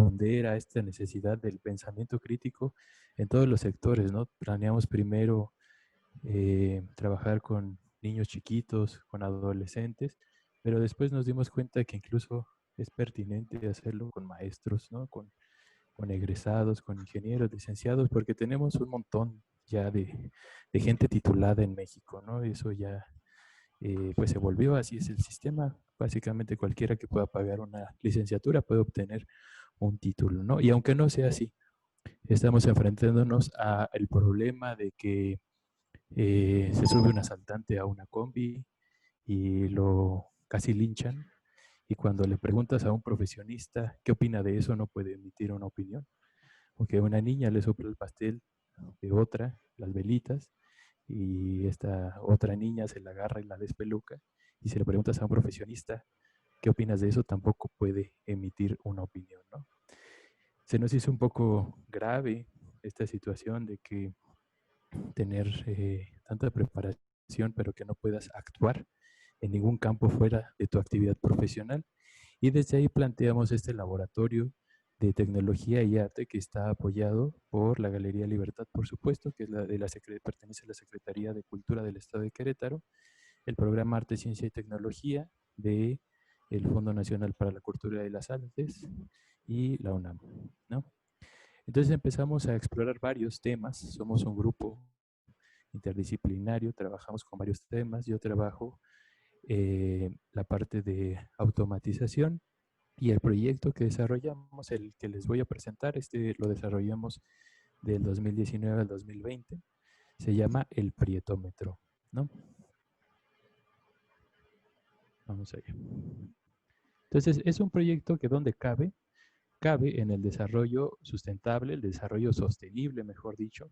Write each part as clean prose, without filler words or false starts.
responder a esta necesidad del pensamiento crítico en todos los sectores, ¿no? Planeamos primero trabajar con niños chiquitos, con adolescentes, pero después nos dimos cuenta que incluso es pertinente hacerlo con maestros, ¿no? Con egresados, con ingenieros, licenciados, porque tenemos un montón ya de gente titulada en México, ¿no? Eso ya pues se volvió, así es el sistema. Básicamente cualquiera que pueda pagar una licenciatura puede obtener un título, ¿no? Y aunque no sea así, estamos enfrentándonos al problema de que se sube un asaltante a una combi y lo casi linchan. Y cuando le preguntas a un profesionista qué opina de eso, no puede emitir una opinión. Porque una niña le sopla el pastel de otra, las velitas, y esta otra niña se la agarra y la despeluca. Y si le preguntas a un profesionista qué opinas de eso, tampoco puede emitir una opinión, ¿no? Se nos hizo un poco grave esta situación de que tener tanta preparación, pero que no puedas actuar en ningún campo fuera de tu actividad profesional. Y desde ahí planteamos este laboratorio de tecnología y arte que está apoyado por la Galería Libertad, por supuesto, que es pertenece a la Secretaría de Cultura del Estado de Querétaro, el programa Arte, Ciencia y Tecnología de el Fondo Nacional para la Cultura y las Artes y la UNAM, ¿no? Entonces empezamos a explorar varios temas, somos un grupo interdisciplinario, trabajamos con varios temas, yo trabajo la parte de automatización y el proyecto que desarrollamos, el que les voy a presentar, lo desarrollamos del 2019 al 2020, se llama el Prietómetro, ¿no? Vamos allá. Entonces, es un proyecto que donde cabe en el desarrollo sustentable, el desarrollo sostenible, mejor dicho,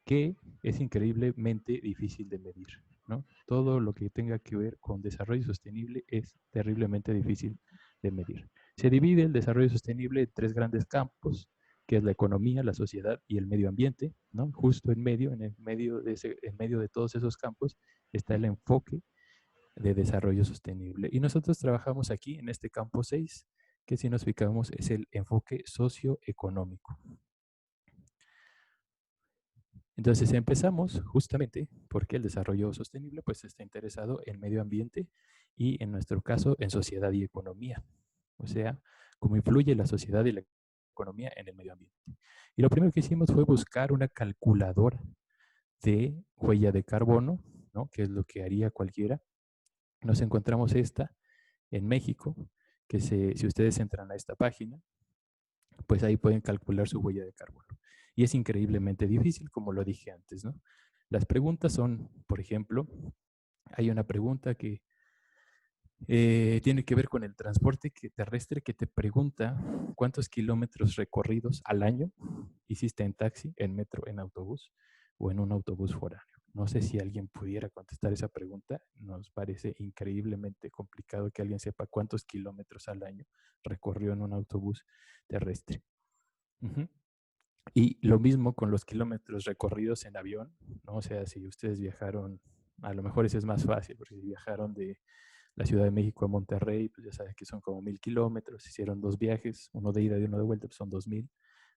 que es increíblemente difícil de medir, ¿no? Todo lo que tenga que ver con desarrollo sostenible es terriblemente difícil de medir. Se divide el desarrollo sostenible en tres grandes campos, que es la economía, la sociedad y el medio ambiente, ¿no? Justo en medio de todos esos campos está el enfoque de desarrollo sostenible. Y nosotros trabajamos aquí en este campo 6, que si nos fijamos es el enfoque socioeconómico. Entonces empezamos justamente porque el desarrollo sostenible pues está interesado en medio ambiente y en nuestro caso en sociedad y economía. O sea, cómo influye la sociedad y la economía en el medio ambiente. Y lo primero que hicimos fue buscar una calculadora de huella de carbono, ¿no? Que es lo que haría cualquiera. Nos encontramos esta en México, que si ustedes entran a esta página, pues ahí pueden calcular su huella de carbono. Y es increíblemente difícil, como lo dije antes, ¿no? Las preguntas son, por ejemplo, hay una pregunta que tiene que ver con el transporte terrestre que te pregunta cuántos kilómetros recorridos al año hiciste en taxi, en metro, en autobús o en un autobús foráneo. No sé si alguien pudiera contestar esa pregunta. Nos parece increíblemente complicado que alguien sepa cuántos kilómetros al año recorrió en un autobús terrestre. Uh-huh. Y lo mismo con los kilómetros recorridos en avión, ¿no? O sea, si ustedes viajaron, a lo mejor ese es más fácil, porque si viajaron de la Ciudad de México a Monterrey, pues ya sabes que son como 1000 kilómetros, hicieron dos viajes, uno de ida y uno de vuelta, pues son 2000,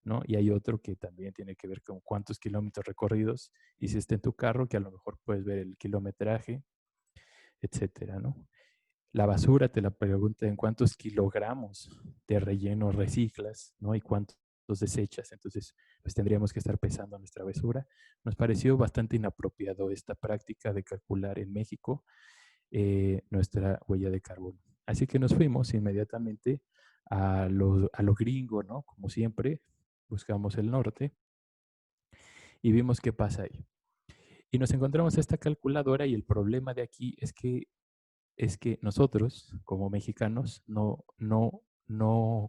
¿no? Y hay otro que también tiene que ver con cuántos kilómetros recorridos hiciste en tu carro, que a lo mejor puedes ver el kilometraje, etcétera, ¿no? La basura te la pregunta en cuántos kilogramos de relleno reciclas, ¿no? Y cuántos desechas. Entonces, pues tendríamos que estar pesando nuestra basura. Nos pareció bastante inapropiado esta práctica de calcular en México nuestra huella de carbono. Así que nos fuimos inmediatamente a lo gringo, ¿no? Como siempre, buscamos el norte y vimos qué pasa ahí. Y nos encontramos esta calculadora y el problema de aquí es que nosotros, como mexicanos, no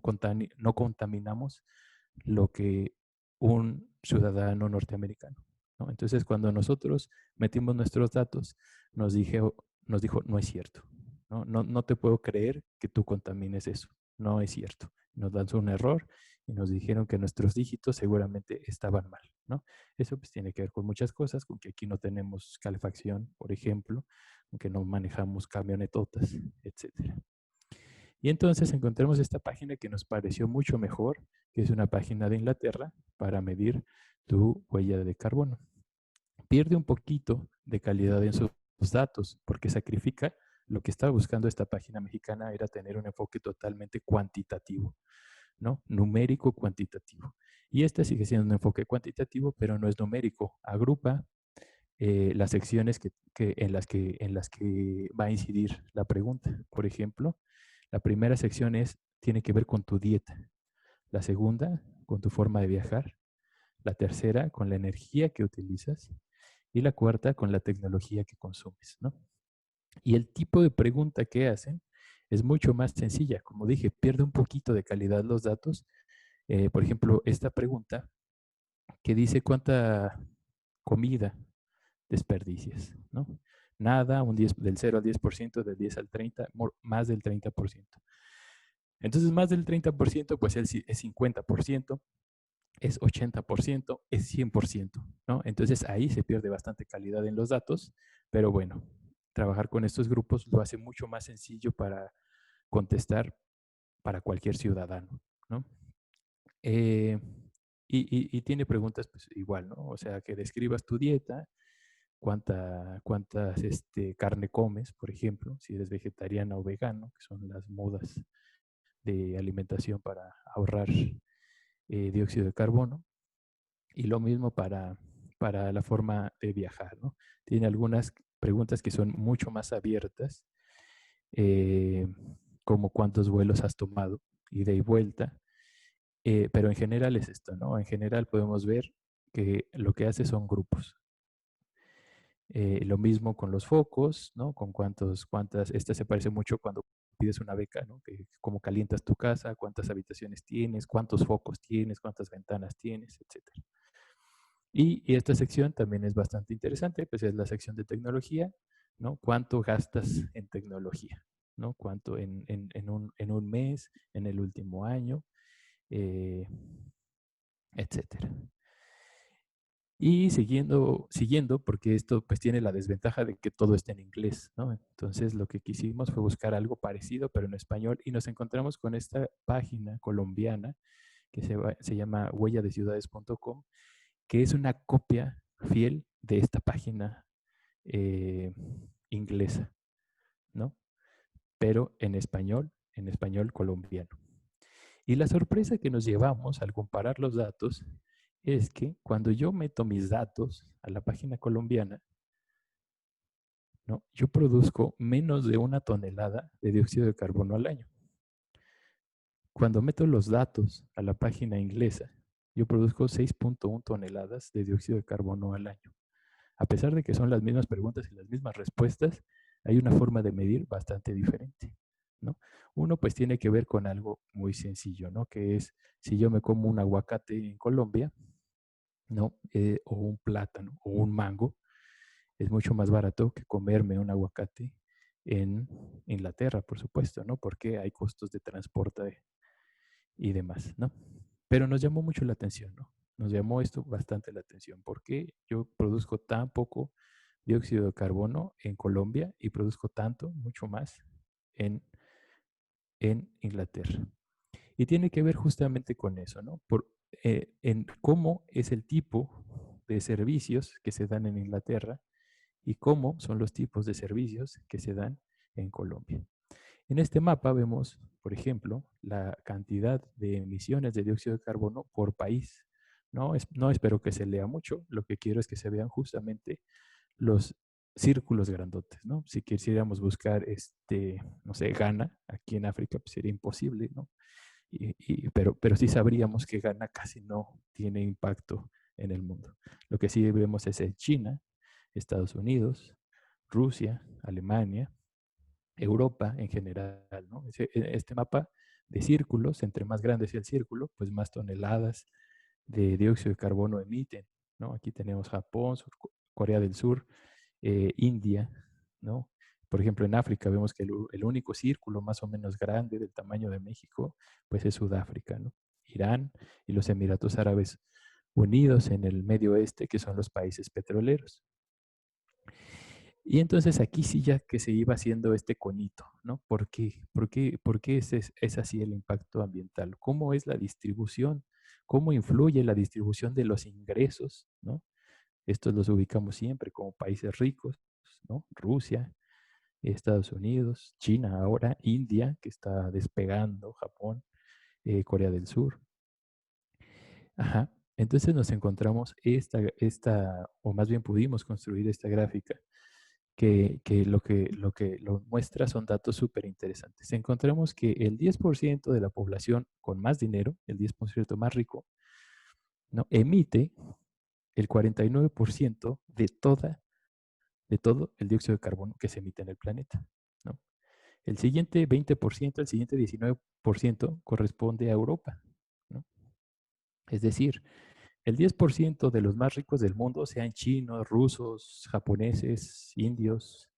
contaminamos lo que un ciudadano norteamericano, ¿no? Entonces, cuando nosotros metimos nuestros datos, nos dijo, no es cierto, ¿no? No te puedo creer que tú contamines eso, no es cierto. Nos lanzó un error y nos dijeron que nuestros dígitos seguramente estaban mal, ¿no? Eso pues tiene que ver con muchas cosas, con que aquí no tenemos calefacción, por ejemplo, que no manejamos camionetotas, etcétera. Y entonces encontramos esta página que nos pareció mucho mejor, que es una página de Inglaterra para medir tu huella de carbono. Pierde un poquito de calidad en sus datos porque sacrifica lo que estaba buscando esta página mexicana era tener un enfoque totalmente cuantitativo, ¿no? Numérico cuantitativo. Y este sigue siendo un enfoque cuantitativo, pero no es numérico. Agrupa las secciones en las que va a incidir la pregunta. Por ejemplo, la primera sección tiene que ver con tu dieta. La segunda, con tu forma de viajar. La tercera, con la energía que utilizas. Y la cuarta, con la tecnología que consumes, ¿no? Y el tipo de pregunta que hacen es mucho más sencilla. Como dije, pierde un poquito de calidad los datos. Por ejemplo, esta pregunta que dice cuánta comida desperdicias, ¿no? Nada, del 0 al 10%, del 10 al 30, más del 30%. Entonces, más del 30%, pues es 50%, es 80%, es 100%, ¿no? Entonces, ahí se pierde bastante calidad en los datos, pero bueno, trabajar con estos grupos lo hace mucho más sencillo para contestar para cualquier ciudadano, ¿no? Eh, y tiene preguntas, pues igual, ¿no? O sea, que describas tu dieta, cuántas carne comes, por ejemplo, si eres vegetariana o vegano, que son las modas de alimentación para ahorrar dióxido de carbono. Y lo mismo para la forma de viajar, ¿no? Tiene algunas preguntas que son mucho más abiertas, eh, como cuántos vuelos has tomado, ida y vuelta. Pero en general es esto, ¿no? En general podemos ver que lo que hace son grupos. Lo mismo con los focos, ¿no? Con esta se parece mucho cuando pides una beca, ¿no? Que cómo calientas tu casa, cuántas habitaciones tienes, cuántos focos tienes, cuántas ventanas tienes, etcétera. Y esta sección también es bastante interesante, pues es la sección de tecnología, ¿no? ¿Cuánto gastas en tecnología? ¿No? ¿Cuánto en un mes, en el último año, etcétera? Y siguiendo, porque esto pues tiene la desventaja de que todo está en inglés, ¿no? Entonces lo que quisimos fue buscar algo parecido, pero en español, y nos encontramos con esta página colombiana que se llama huelladeciudades.com, que es una copia fiel de esta página eh, inglesa, ¿no? Pero en español colombiano. Y la sorpresa que nos llevamos al comparar los datos es que cuando yo meto mis datos a la página colombiana, ¿no? Yo produzco menos de 1 tonelada de dióxido de carbono al año. Cuando meto los datos a la página inglesa, yo produzco 6.1 toneladas de dióxido de carbono al año. A pesar de que son las mismas preguntas y las mismas respuestas, hay una forma de medir bastante diferente, ¿no? Uno pues tiene que ver con algo muy sencillo, ¿no? Que es si yo me como un aguacate en Colombia, ¿no? O un plátano o un mango, es mucho más barato que comerme un aguacate en Inglaterra, por supuesto, ¿no? Porque hay costos de transporte y demás, ¿no? Pero nos llamó mucho la atención, ¿no? Nos llamó esto bastante la atención. ¿Por qué yo produzco tan poco dióxido de carbono en Colombia y produzco tanto, mucho más, en, en Inglaterra? Y tiene que ver justamente con eso, ¿no? En cómo es el tipo de servicios que se dan en Inglaterra y cómo son los tipos de servicios que se dan en Colombia. En este mapa vemos, por ejemplo, la cantidad de emisiones de dióxido de carbono por país. No espero que se lea mucho, lo que quiero es que se vean justamente los círculos grandotes, ¿no? Si quisiéramos buscar, no sé, Ghana, aquí en África, pues sería imposible, ¿no? Pero sí sabríamos que Ghana casi no tiene impacto en el mundo. Lo que sí vemos es en China, Estados Unidos, Rusia, Alemania, Europa en general, ¿no? Este mapa de círculos, entre más grande sea el círculo, pues más toneladas de dióxido de carbono emiten, ¿no? Aquí tenemos Japón, Corea del Sur, India, ¿no? Por ejemplo, en África vemos que el único círculo más o menos grande del tamaño de México, pues es Sudáfrica, ¿no? Irán y los Emiratos Árabes Unidos en el Medio Oeste, que son los países petroleros. Y entonces aquí sí ya que se iba haciendo este conito, ¿no? ¿Por qué? ¿Por qué es así el impacto ambiental? ¿Cómo es la distribución? ¿Cómo influye la distribución de los ingresos, ¿no? Estos los ubicamos siempre como países ricos, ¿no? Rusia, Estados Unidos, China ahora, India, que está despegando, Japón, Corea del Sur. Ajá. Entonces nos encontramos o más bien pudimos construir esta gráfica que lo muestra son datos súper interesantes. Encontramos que el 10% de la población con más dinero, el 10% más rico, ¿no? Emite el 49% de todo el dióxido de carbono que se emite en el planeta, ¿no? El siguiente 20%, el siguiente 19% corresponde a Europa, ¿no? Es decir, el 10% de los más ricos del mundo, sean chinos, rusos, japoneses, indios,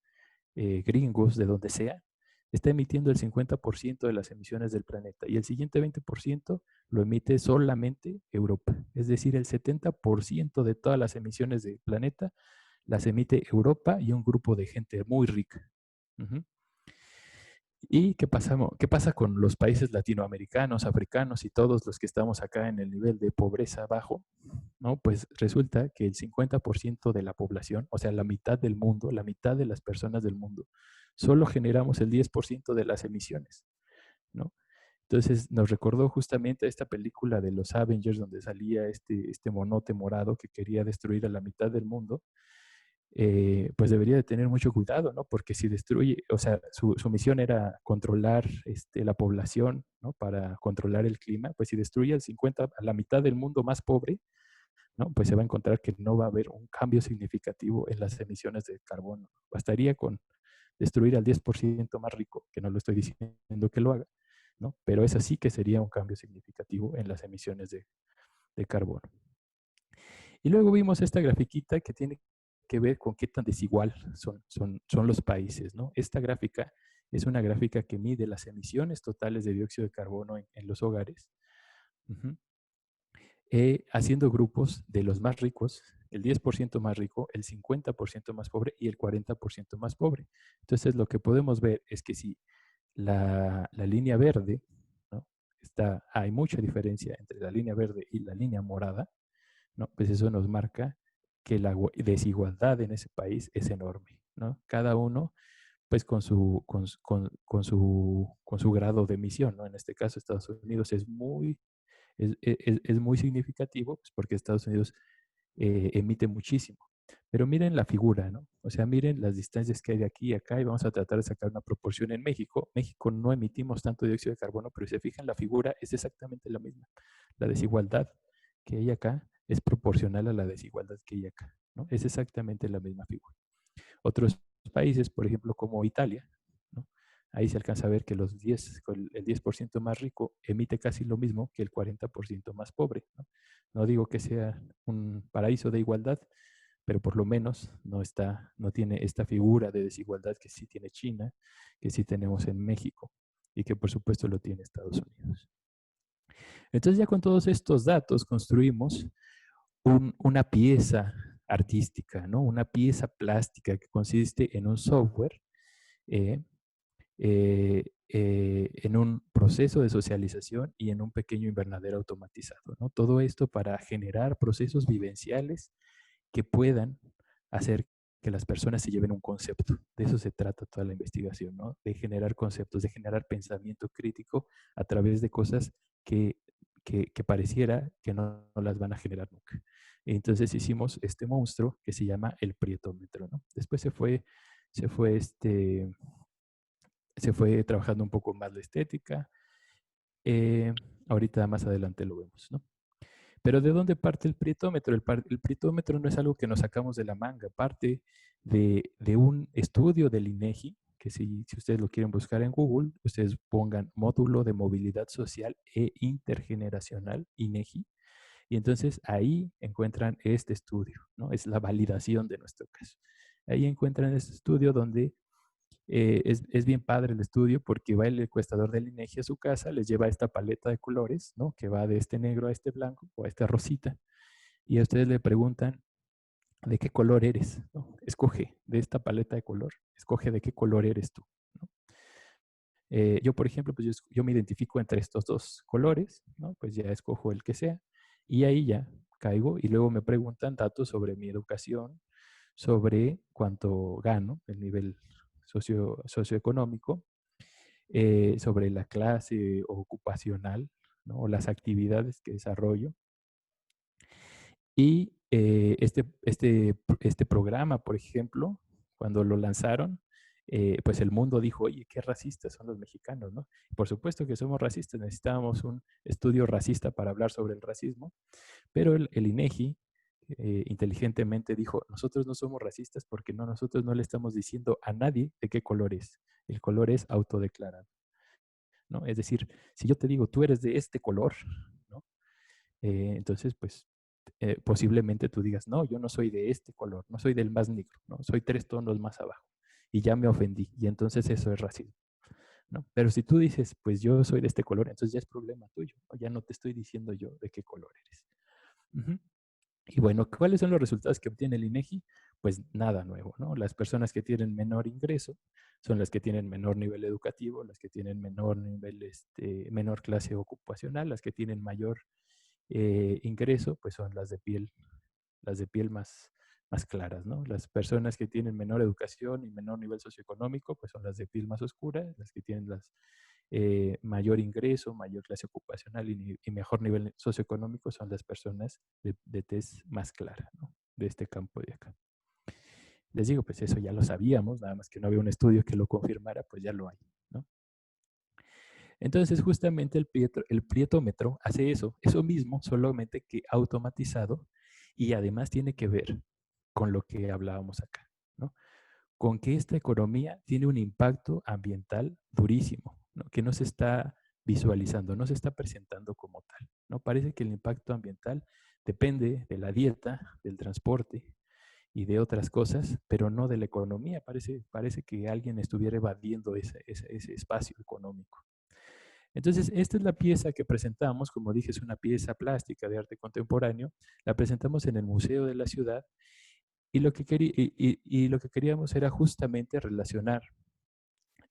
gringos, de donde sea, está emitiendo el 50% de las emisiones del planeta y el siguiente 20% lo emite solamente Europa. Es decir, el 70% de todas las emisiones del planeta las emite Europa y un grupo de gente muy rica. Uh-huh. ¿Y qué pasa con los países latinoamericanos, africanos y todos los que estamos acá en el nivel de pobreza bajo? ¿No? Pues resulta que el 50% de la población, o sea, la mitad del mundo, la mitad de las personas del mundo, solo generamos el 10% de las emisiones, ¿no? Entonces nos recordó justamente esta película de los Avengers donde salía este monote morado que quería destruir a la mitad del mundo. Pues debería de tener mucho cuidado, ¿no? Porque si destruye, o sea, su misión era controlar la población, ¿no? Para controlar el clima, pues si destruye a la mitad del mundo más pobre, ¿no? Pues se va a encontrar que no va a haber un cambio significativo en las emisiones de carbono. Bastaría con destruir al 10% más rico, que no lo estoy diciendo que lo haga, ¿no? Pero es así que sería un cambio significativo en las emisiones de carbono. Y luego vimos esta grafiquita que tiene que ver con qué tan desigual son los países, ¿no? Esta gráfica es una gráfica que mide las emisiones totales de dióxido de carbono en los hogares, uh-huh, haciendo grupos de los más ricos, el 10% más rico, el 50% más pobre y el 40% más pobre. Entonces lo que podemos ver es que si la línea verde, ¿no? Hay mucha diferencia entre la línea verde y la línea morada, ¿no? Pues eso nos marca que la desigualdad en ese país es enorme, ¿no? Cada uno, pues con su grado de emisión, ¿no? En este caso, Estados Unidos es muy significativo, pues porque Estados Unidos emite muchísimo. Pero miren la figura, ¿no? O sea, miren las distancias que hay de aquí a acá y vamos a tratar de sacar una proporción en México. México no emitimos tanto dióxido de carbono, pero si se fijan, la figura es exactamente la misma. La desigualdad que hay acá es proporcional a la desigualdad que hay acá, ¿no? Es exactamente la misma figura. Otros países, por ejemplo, como Italia, ¿no? Ahí se alcanza a ver que el 10% más rico emite casi lo mismo que el 40% más pobre, ¿no? No digo que sea un paraíso de igualdad, pero por lo menos no tiene esta figura de desigualdad que sí tiene China, que sí tenemos en México y que por supuesto lo tiene Estados Unidos. Entonces ya con todos estos datos construimos una pieza artística, ¿no? Una pieza plástica que consiste en un software, eh, en un proceso de socialización y en un pequeño invernadero automatizado, ¿no? Todo esto para generar procesos vivenciales que puedan hacer que las personas se lleven un concepto. De eso se trata toda la investigación, ¿no? De generar conceptos, de generar pensamiento crítico a través de cosas que, que pareciera que no las van a generar nunca. Entonces hicimos este monstruo que se llama el prietómetro, ¿no? Después se fue, se fue trabajando un poco más la estética. Eh, ahorita más adelante lo vemos, ¿no? Pero ¿de dónde parte el prietómetro? El prietómetro no es algo que nos sacamos de la manga, parte de un estudio del INEGI, que si ustedes lo quieren buscar en Google, ustedes pongan módulo de movilidad social e intergeneracional INEGI, y entonces ahí encuentran este estudio, ¿no? Es la validación de nuestro caso. Ahí encuentran este estudio donde es bien padre el estudio porque va el encuestador del INEGI a su casa, les lleva esta paleta de colores, ¿no? Que va de este negro a este blanco o a esta rosita. Y a ustedes le preguntan de qué color eres, ¿no? Escoge de esta paleta de color, escoge de qué color eres tú, ¿no? Yo, por ejemplo, pues yo me identifico entre estos dos colores, ¿no? Pues ya escojo el que sea y ahí ya caigo y luego me preguntan datos sobre mi educación, sobre cuánto gano, el nivel socioeconómico, sobre la clase ocupacional, ¿no? O las actividades que desarrollo. Y este programa, por ejemplo, cuando lo lanzaron, pues el mundo dijo, oye, qué racistas son los mexicanos, ¿no? Por supuesto que somos racistas, necesitábamos un estudio racista para hablar sobre el racismo, pero el INEGI inteligentemente dijo, nosotros no somos racistas porque nosotros no le estamos diciendo a nadie de qué color es. El color es autodeclarado, ¿no? Es decir, si yo te digo, tú eres de este color, ¿no? Entonces, pues posiblemente tú digas, no, yo no soy de este color, no soy del más negro, ¿no? Soy 3 tonos más abajo. Y ya me ofendí. Y entonces eso es racismo, ¿no? Pero si tú dices, pues yo soy de este color, entonces ya es problema tuyo, ¿no? Ya no te estoy diciendo yo de qué color eres. Ujú. Y bueno, ¿cuáles son los resultados que obtiene el INEGI? Pues nada nuevo, ¿no? Las personas que tienen menor ingreso son las que tienen menor nivel educativo, las que tienen menor nivel, menor clase ocupacional, las que tienen mayor ingreso, pues son las de piel más claras, ¿no? Las personas que tienen menor educación y menor nivel socioeconómico, pues son las de piel más oscura, las que tienen mayor ingreso, mayor clase ocupacional y mejor nivel socioeconómico son las personas de tez más clara, ¿no? De este campo de acá. Les digo, pues eso ya lo sabíamos, nada más que no había un estudio que lo confirmara, pues ya lo hay, ¿no? Entonces, justamente el prietómetro hace eso mismo, solamente que automatizado y además tiene que ver con lo que hablábamos acá, ¿no? Con que esta economía tiene un impacto ambiental durísimo, ¿no? Que no se está visualizando, no se está presentando como tal, ¿no? Parece que el impacto ambiental depende de la dieta, del transporte y de otras cosas, pero no de la economía. Parece que alguien estuviera evadiendo ese espacio económico. Entonces, esta es la pieza que presentamos, como dije, es una pieza plástica de arte contemporáneo, la presentamos en el Museo de la Ciudad y lo que queríamos era justamente relacionar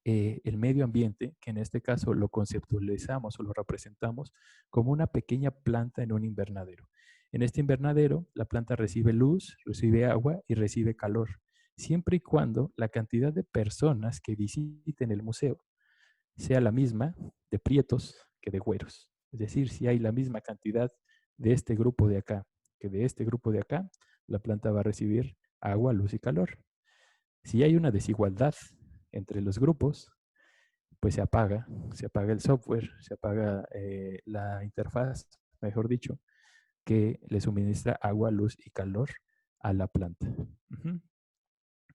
el medio ambiente, que en este caso lo conceptualizamos o lo representamos como una pequeña planta en un invernadero. En este invernadero, la planta recibe luz, recibe agua y recibe calor, siempre y cuando la cantidad de personas que visiten el museo sea la misma de prietos que de güeros. Es decir, si hay la misma cantidad de este grupo de acá que de este grupo de acá, la planta va a recibir agua, luz y calor. Si hay una desigualdad entre los grupos, pues se apaga el software, se apaga la interfaz, mejor dicho, que le suministra agua, luz y calor a la planta. Uh-huh.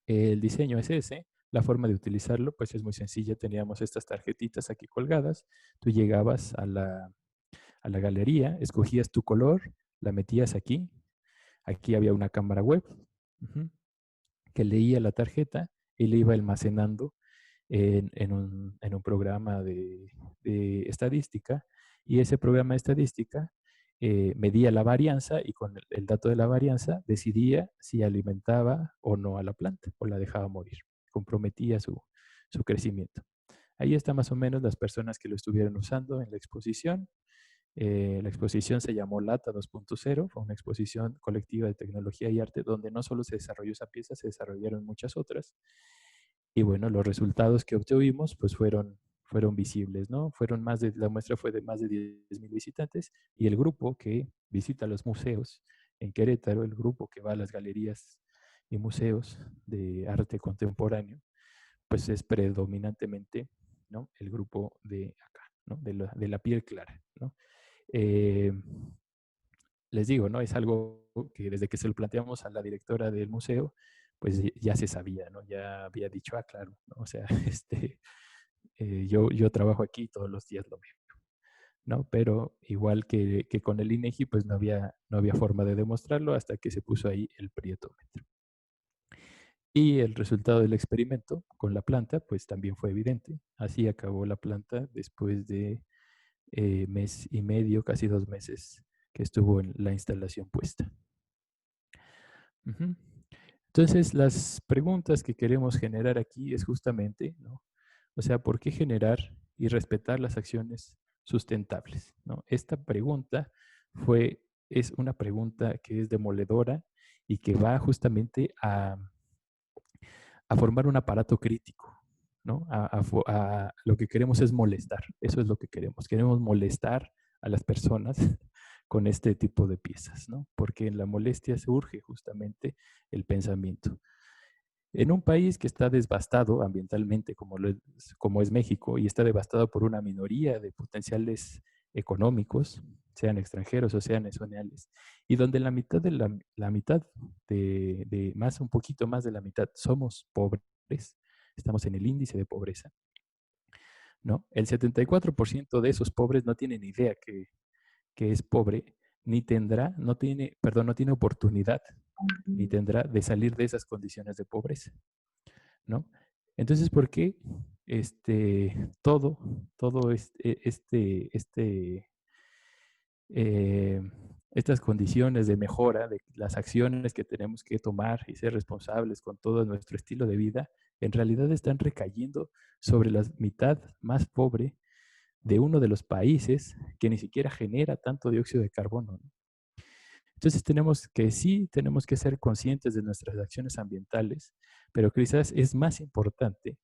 El diseño es ese, la forma de utilizarlo pues es muy sencilla, teníamos estas tarjetitas aquí colgadas, tú llegabas a la galería, escogías tu color, la metías aquí, aquí había una cámara web uh-huh, que leía la tarjeta y le iba almacenando en un programa de estadística y ese programa de estadística medía la varianza y con el dato de la varianza decidía si alimentaba o no a la planta o la dejaba morir, comprometía su crecimiento. Ahí está más o menos las personas que lo estuvieron usando en la exposición. La exposición se llamó LATA 2.0, fue una exposición colectiva de tecnología y arte donde no solo se desarrolló esa pieza, se desarrollaron muchas otras. Y bueno, los resultados que obtuvimos pues fueron visibles, ¿no? La muestra fue de más de 10,000 visitantes y el grupo que visita los museos en Querétaro, el grupo que va a las galerías y museos de arte contemporáneo, pues es predominantemente, ¿no? El grupo de acá, ¿no? De la piel clara, ¿no? Eh, Les digo, ¿no? Es algo que desde que se lo planteamos a la directora del museo, pues ya se sabía, ¿no? Ya había dicho, ah, claro, ¿no? O sea, yo trabajo aquí todos los días lo veo, ¿no? Pero igual que con el INEGI, pues no había forma de demostrarlo hasta que se puso ahí el prietómetro. Y el resultado del experimento con la planta, pues también fue evidente. Así acabó la planta después de mes y medio, casi 2 meses que estuvo en la instalación puesta. Ujú. Entonces, las preguntas que queremos generar aquí es justamente, ¿no? O sea, ¿por qué generar y respetar las acciones sustentables? ¿No? Esta pregunta es una pregunta que es demoledora y que va justamente a formar un aparato crítico, ¿no? Lo que queremos es molestar, eso es lo que queremos. Queremos molestar a las personas con este tipo de piezas, ¿no? Porque en la molestia surge justamente el pensamiento. En un país que está devastado ambientalmente, como es México, y está devastado por una minoría de potenciales económicos, sean extranjeros o sean nacionales, y donde la mitad la mitad más, un poquito más de la mitad somos pobres, estamos en el índice de pobreza, ¿no? El 74% de esos pobres no tienen idea que es pobre, ni tendrá, no tiene, perdón, no tiene oportunidad, ni tendrá de salir de esas condiciones de pobreza, ¿no? Entonces, ¿por qué todo, todo eh, estas condiciones de mejora, de las acciones que tenemos que tomar y ser responsables con todo nuestro estilo de vida, en realidad están recayendo sobre la mitad más pobre de uno de los países que ni siquiera genera tanto dióxido de carbono, ¿no? Entonces tenemos que ser conscientes de nuestras acciones ambientales, pero quizás es más importante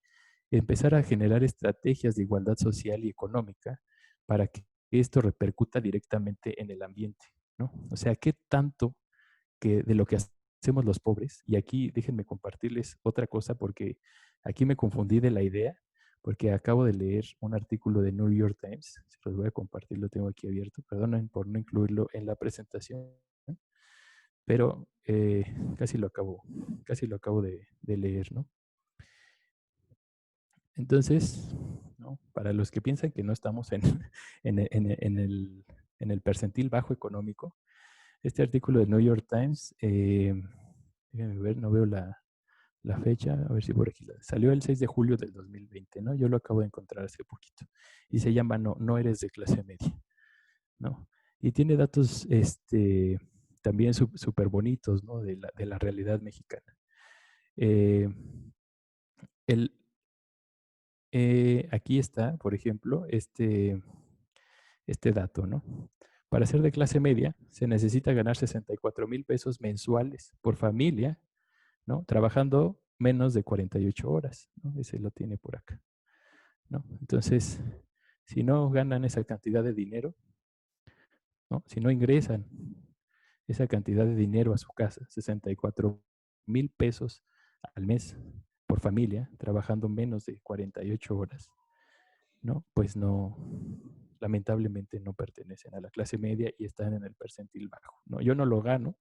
empezar a generar estrategias de igualdad social y económica para que esto repercuta directamente en el ambiente, ¿no? O sea, ¿qué tanto que de lo que hacemos los pobres? Y aquí déjenme compartirles otra cosa porque aquí me confundí de la idea, porque acabo de leer un artículo de New York Times, se los voy a compartir, lo tengo aquí abierto, perdonen por no incluirlo en la presentación, pero casi lo acabo de leer, ¿no? Entonces, ¿no? Para los que piensan que no estamos en el percentil bajo económico, este artículo del New York Times, déjenme ver, no veo la fecha, a ver si por aquí salió el 6 de julio del 2020, ¿no? Yo lo acabo de encontrar hace poquito. Y se llama No eres de clase media, ¿no? Y tiene datos también súper bonitos, ¿no? De la realidad mexicana. Eh, el, Aquí está, por ejemplo, este dato, ¿no? Para ser de clase media se necesita ganar 64,000 pesos mensuales por familia, ¿no? Trabajando menos de 48 horas, ¿no? Ese lo tiene por acá, ¿no? Entonces, si no ganan esa cantidad de dinero, ¿no? Si no ingresan esa cantidad de dinero a su casa, 64,000 pesos al mes por familia, trabajando menos de 48 horas, ¿no? Pues no, lamentablemente no pertenecen a la clase media y están en el percentil bajo, ¿no? Yo no lo gano,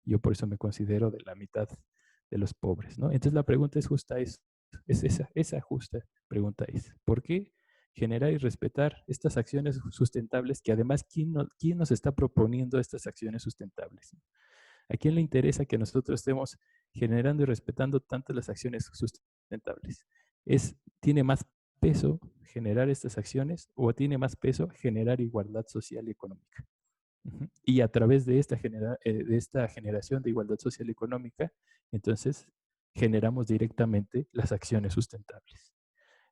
yo por eso me considero de la mitad de los pobres, ¿no? Entonces la pregunta es justa, esa justa pregunta es, ¿por qué generar y respetar estas acciones sustentables que además, ¿quién nos está proponiendo estas acciones sustentables? ¿A quién le interesa que nosotros estemos generando y respetando tanto las acciones sustentables? ¿Tiene más peso generar estas acciones o tiene más peso generar igualdad social y económica? Y a través de esta generación de igualdad social y económica, entonces generamos directamente las acciones sustentables.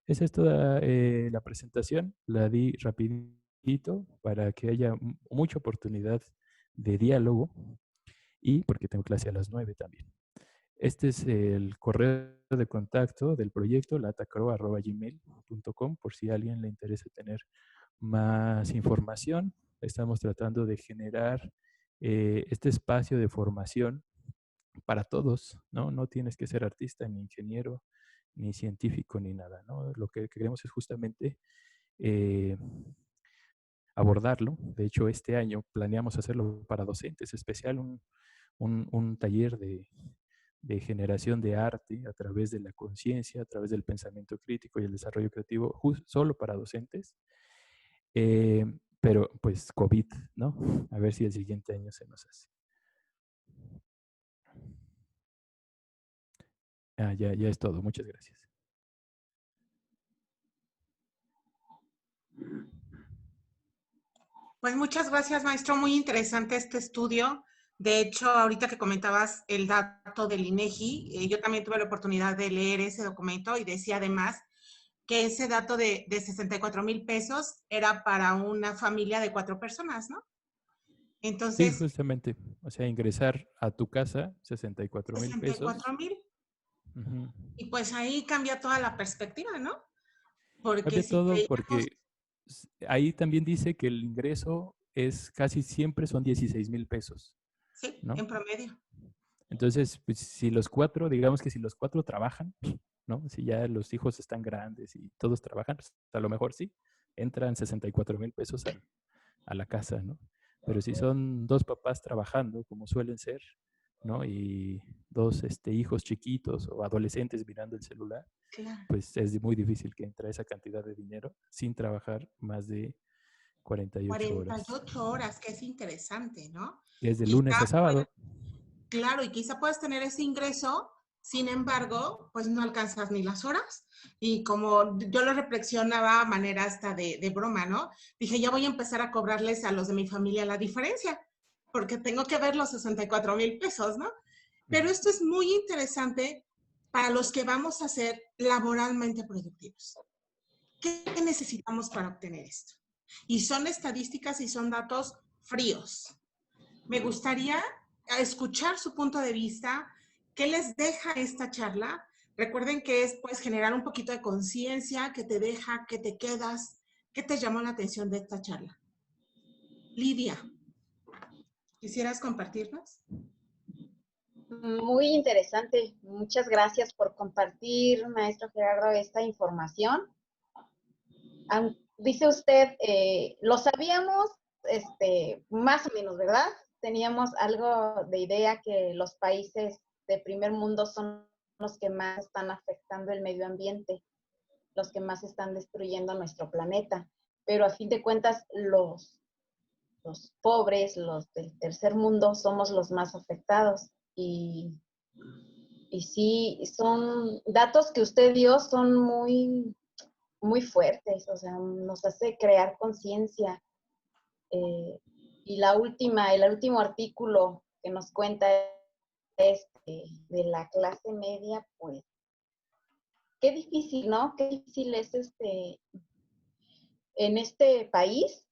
Esa es toda la presentación, la di rapidito para que haya mucha oportunidad de diálogo y porque tengo clase a las 9 también. Este es el correo de contacto del proyecto, latacro@gmail.com, por si a alguien le interesa tener más información. Estamos tratando de generar este espacio de formación para todos, ¿no? No tienes que ser artista, ni ingeniero, ni científico, ni nada, ¿no? Lo que queremos es justamente eh, abordarlo. De hecho, este año planeamos hacerlo para docentes, especial un taller de generación de arte a través de la conciencia, a través del pensamiento crítico y el desarrollo creativo, solo para docentes. Eh, pero pues COVID, ¿no? A ver si el siguiente año se nos hace. Ya es todo. Muchas gracias. Pues muchas gracias, maestro. Muy interesante este estudio. De hecho, ahorita que comentabas el dato del INEGI, yo también tuve la oportunidad de leer ese documento y decía además que ese dato de 64,000 pesos era para una familia de 4 personas, ¿no? Sí, Entonces, justamente. O sea, ingresar a tu casa 64,000 pesos. 64,000. Ujú. Y pues ahí cambia toda la perspectiva, ¿no? Porque Cambia si todo creíamos, porque ahí también dice que el ingreso es casi siempre son 16,000 pesos, sí, ¿no? en promedio. Entonces, pues, si los cuatro, digamos que si los cuatro trabajan, ¿no? Si ya los hijos están grandes y todos trabajan, pues, a lo mejor sí, entran 64,000 pesos a la casa, ¿no? Pero si son dos papás trabajando, como suelen ser, ¿no? Y dos hijos chiquitos o adolescentes mirando el celular, Claro. pues es muy difícil que entre esa cantidad de dinero sin trabajar más de 48 horas. 48 horas, que es interesante, ¿no? Y es de lunes Quizá a sábado. claro, y quizá puedes tener ese ingreso, sin embargo, pues no alcanzas ni las horas. Y como yo lo reflexionaba a manera hasta de broma, ¿no? Dije, ya voy a empezar a cobrarles a los de mi familia la diferencia, porque tengo que ver los 64,000 pesos, ¿no? Pero esto es muy interesante para los que vamos a ser laboralmente productivos. ¿Qué necesitamos para obtener esto? Y son estadísticas y son datos fríos. Me gustaría escuchar su punto de vista. ¿Qué les deja esta charla? Recuerden que es pues generar un poquito de conciencia, que te deja, que te quedas. ¿Qué te llamó la atención de esta charla? Lidia, ¿quisieras compartirnos? Muy interesante. Muchas gracias por compartir, maestro Gerardo, esta información. Dice usted, lo sabíamos, más o menos, ¿verdad? Teníamos algo de idea que los países de primer mundo son los que más están afectando el medio ambiente, los que más están destruyendo nuestro planeta. Pero a fin de cuentas, los pobres, los del tercer mundo, somos los más afectados. Y sí, son datos que usted dio, son muy, muy fuertes, o sea, nos hace crear conciencia. Eh, y el último artículo que nos cuenta es de la clase media, pues, qué difícil, ¿no? Qué difícil es en este país,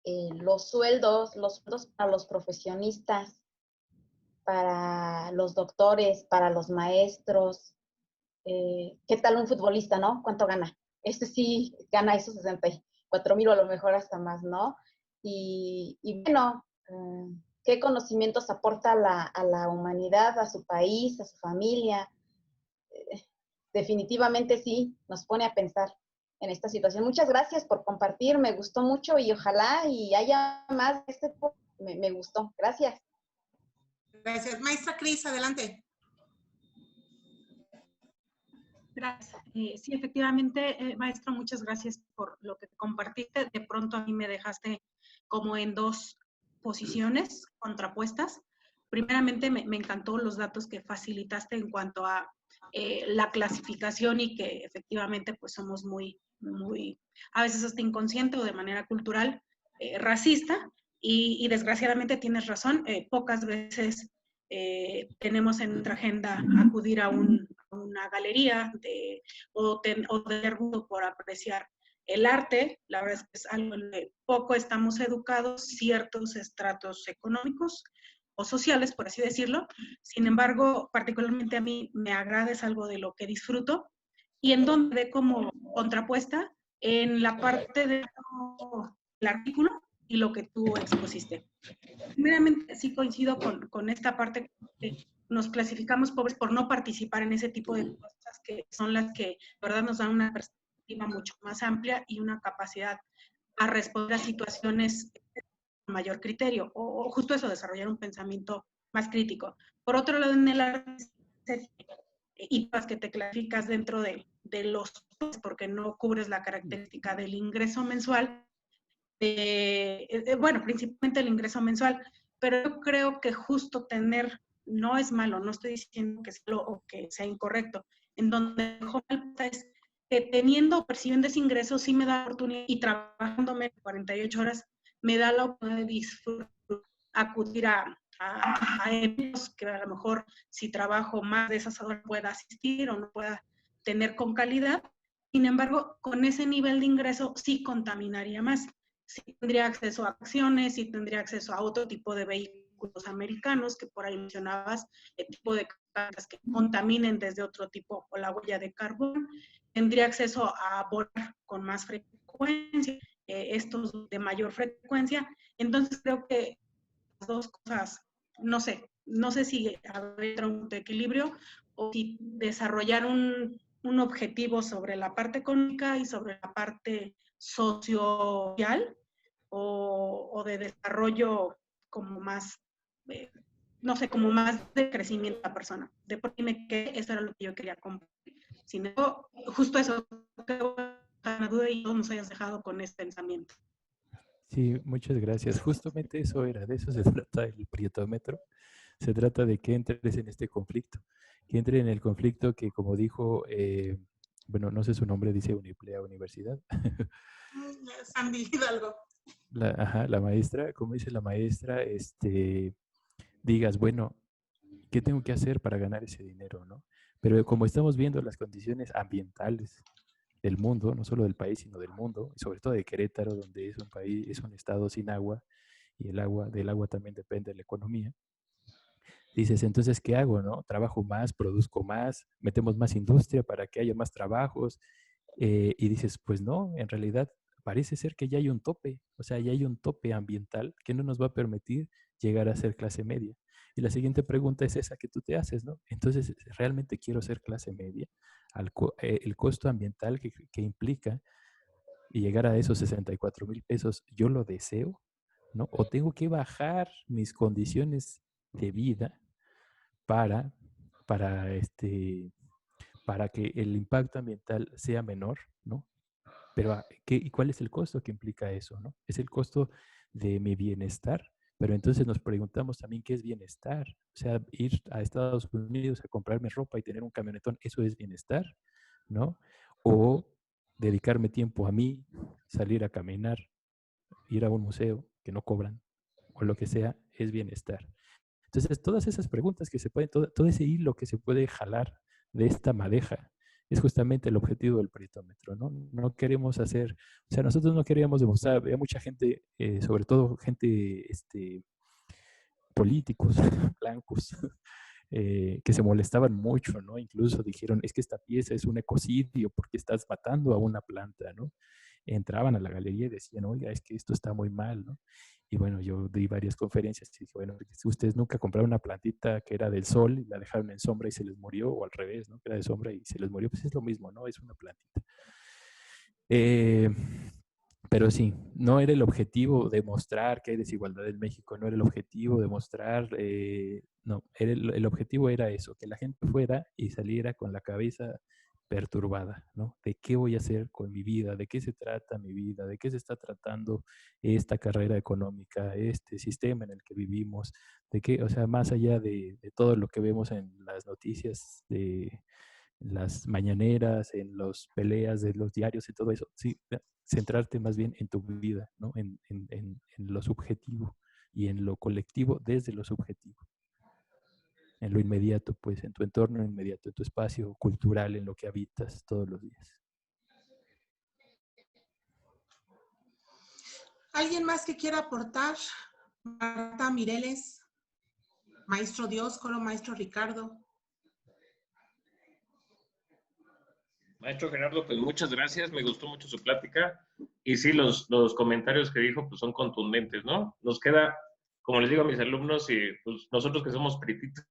los sueldos para los profesionistas, para los doctores, para los maestros. ¿Qué tal un futbolista, no? ¿Cuánto gana? Este sí gana esos 64,000 o a lo mejor hasta más, ¿no? Y bueno, ¿qué conocimientos aporta a la humanidad, a su país, a su familia? Definitivamente sí, nos pone a pensar en esta situación. Muchas gracias por compartir, me gustó mucho y ojalá y haya más de este, me gustó. Gracias. Gracias. Maestra Cris, adelante. Gracias. Sí, efectivamente, maestro, muchas gracias por lo que compartiste. De pronto a mí me dejaste como en dos posiciones contrapuestas. Primeramente, me encantó los datos que facilitaste en cuanto a la clasificación y que efectivamente pues somos muy, a veces hasta inconsciente o de manera cultural, racista. Y desgraciadamente tienes razón, pocas veces tenemos en nuestra agenda acudir a una galería o tener gusto por apreciar el arte. La verdad es que es algo en lo que poco estamos educados, ciertos estratos económicos o sociales, por así decirlo. Sin embargo, particularmente a mí me agrada, es algo de lo que disfruto. Y en donde ve como contrapuesta en la parte del artículo y lo que tú expusiste. Primeramente, sí coincido con esta parte que nos clasificamos pobres por no participar en ese tipo de cosas que son las que, de verdad, nos dan una perspectiva mucho más amplia y una capacidad a responder a situaciones con mayor criterio, o justo eso, desarrollar un pensamiento más crítico. Por otro lado, en el arte, y las que te clasificas dentro de los, porque no cubres la característica del ingreso mensual, bueno, principalmente el ingreso mensual, pero yo creo que justo tener, no es malo, no estoy diciendo que sea o que sea incorrecto, en donde es que teniendo o percibiendo ese ingreso sí me da la oportunidad y trabajándome 48 horas me da la oportunidad de disfrutar acudir a eventos que a lo mejor si trabajo más de esas horas pueda asistir o no pueda tener con calidad. Sin embargo, con ese nivel de ingreso sí contaminaría más. Sí tendría acceso a acciones, sí tendría acceso a otro tipo de vehículos americanos que por ahí mencionabas, el tipo de cargas que contaminen desde otro tipo o la huella de carbón. Tendría acceso a volar con más frecuencia, estos de mayor frecuencia. Entonces creo que las dos cosas, no sé si haber un equilibrio o si desarrollar un objetivo sobre la parte económica y sobre la parte social o de desarrollo como más, no sé, como más de crecimiento de la persona. De por qué me quedé, eso era lo que yo quería compartir. Sin embargo, justo eso, que una duda y todos nos hayas dejado con este pensamiento. Sí, muchas gracias. Justamente eso era, de eso se trata el prietómetro. Se trata de que entres en este conflicto, que entre en el conflicto que, como dijo, bueno, no sé su nombre, dice Uniplea Universidad. Sandy Hidalgo. Ajá, la maestra, como dice la maestra, digas, bueno, ¿qué tengo que hacer para ganar ese dinero, no? Pero como estamos viendo las condiciones ambientales del mundo, no solo del país, sino del mundo, y sobre todo de Querétaro, donde es un país, es un estado sin agua, y del agua también depende la economía. Dices, entonces, ¿qué hago, no? Trabajo más, produzco más, metemos más industria para que haya más trabajos, y dices, pues no, en realidad parece ser que ya hay un tope, o sea, ya hay un tope ambiental que no nos va a permitir llegar a ser clase media. Y la siguiente pregunta es esa que tú te haces, ¿no? Entonces, ¿realmente quiero ser clase media? El costo ambiental que implica y llegar a esos 64,000 pesos, ¿yo lo deseo? ¿No? ¿O tengo que bajar mis condiciones de vida para, para, para que el impacto ambiental sea menor, ¿no? Pero ¿y cuál es el costo que implica eso, no? Es el costo de mi bienestar. Pero entonces nos preguntamos también qué es bienestar. O sea, ir a Estados Unidos a comprarme ropa y tener un camionetón, ¿eso es bienestar? ¿No? O dedicarme tiempo a mí, salir a caminar, ir a un museo que no cobran, o lo que sea, es bienestar. Entonces, todas esas preguntas que se pueden, todo ese hilo que se puede jalar de esta madeja, es justamente el objetivo del prietómetro, ¿no? No queremos hacer, o sea, nosotros no queríamos demostrar, había mucha gente, sobre todo gente, políticos, blancos, que se molestaban mucho, ¿no? Incluso dijeron, es que esta pieza es un ecocidio porque estás matando a una planta, ¿no? Entraban a la galería y decían, oiga, es que esto está muy mal, ¿no? Y bueno, yo di varias conferencias y dije, bueno, si ustedes nunca compraron una plantita que era del sol y la dejaron en sombra y se les murió, o al revés, ¿no? Que era de sombra y se les murió, pues es lo mismo, ¿no? Es una plantita. Pero sí, no era el objetivo demostrar que hay desigualdad en México, no era el objetivo demostrar, no, el objetivo era eso, que la gente fuera y saliera con la cabeza perturbada, ¿no? ¿De qué voy a hacer con mi vida? ¿De qué se trata mi vida? ¿De qué se está tratando esta carrera económica, este sistema en el que vivimos? ¿De qué? O sea, más allá de todo lo que vemos en las noticias de las mañaneras, en las peleas de los diarios y todo eso, sí, centrarte más bien en tu vida, ¿no? En lo subjetivo y en lo colectivo desde lo subjetivo, en lo inmediato, pues, en tu entorno inmediato, en tu espacio cultural, en lo que habitas todos los días. ¿Alguien más que quiera aportar? Marta Mireles, Maestro Dioscoro, Maestro Ricardo. Maestro Gerardo, pues muchas gracias, me gustó mucho su plática y sí, los comentarios que dijo pues son contundentes, ¿no? Nos queda, como les digo a mis alumnos, y pues nosotros que somos perititos,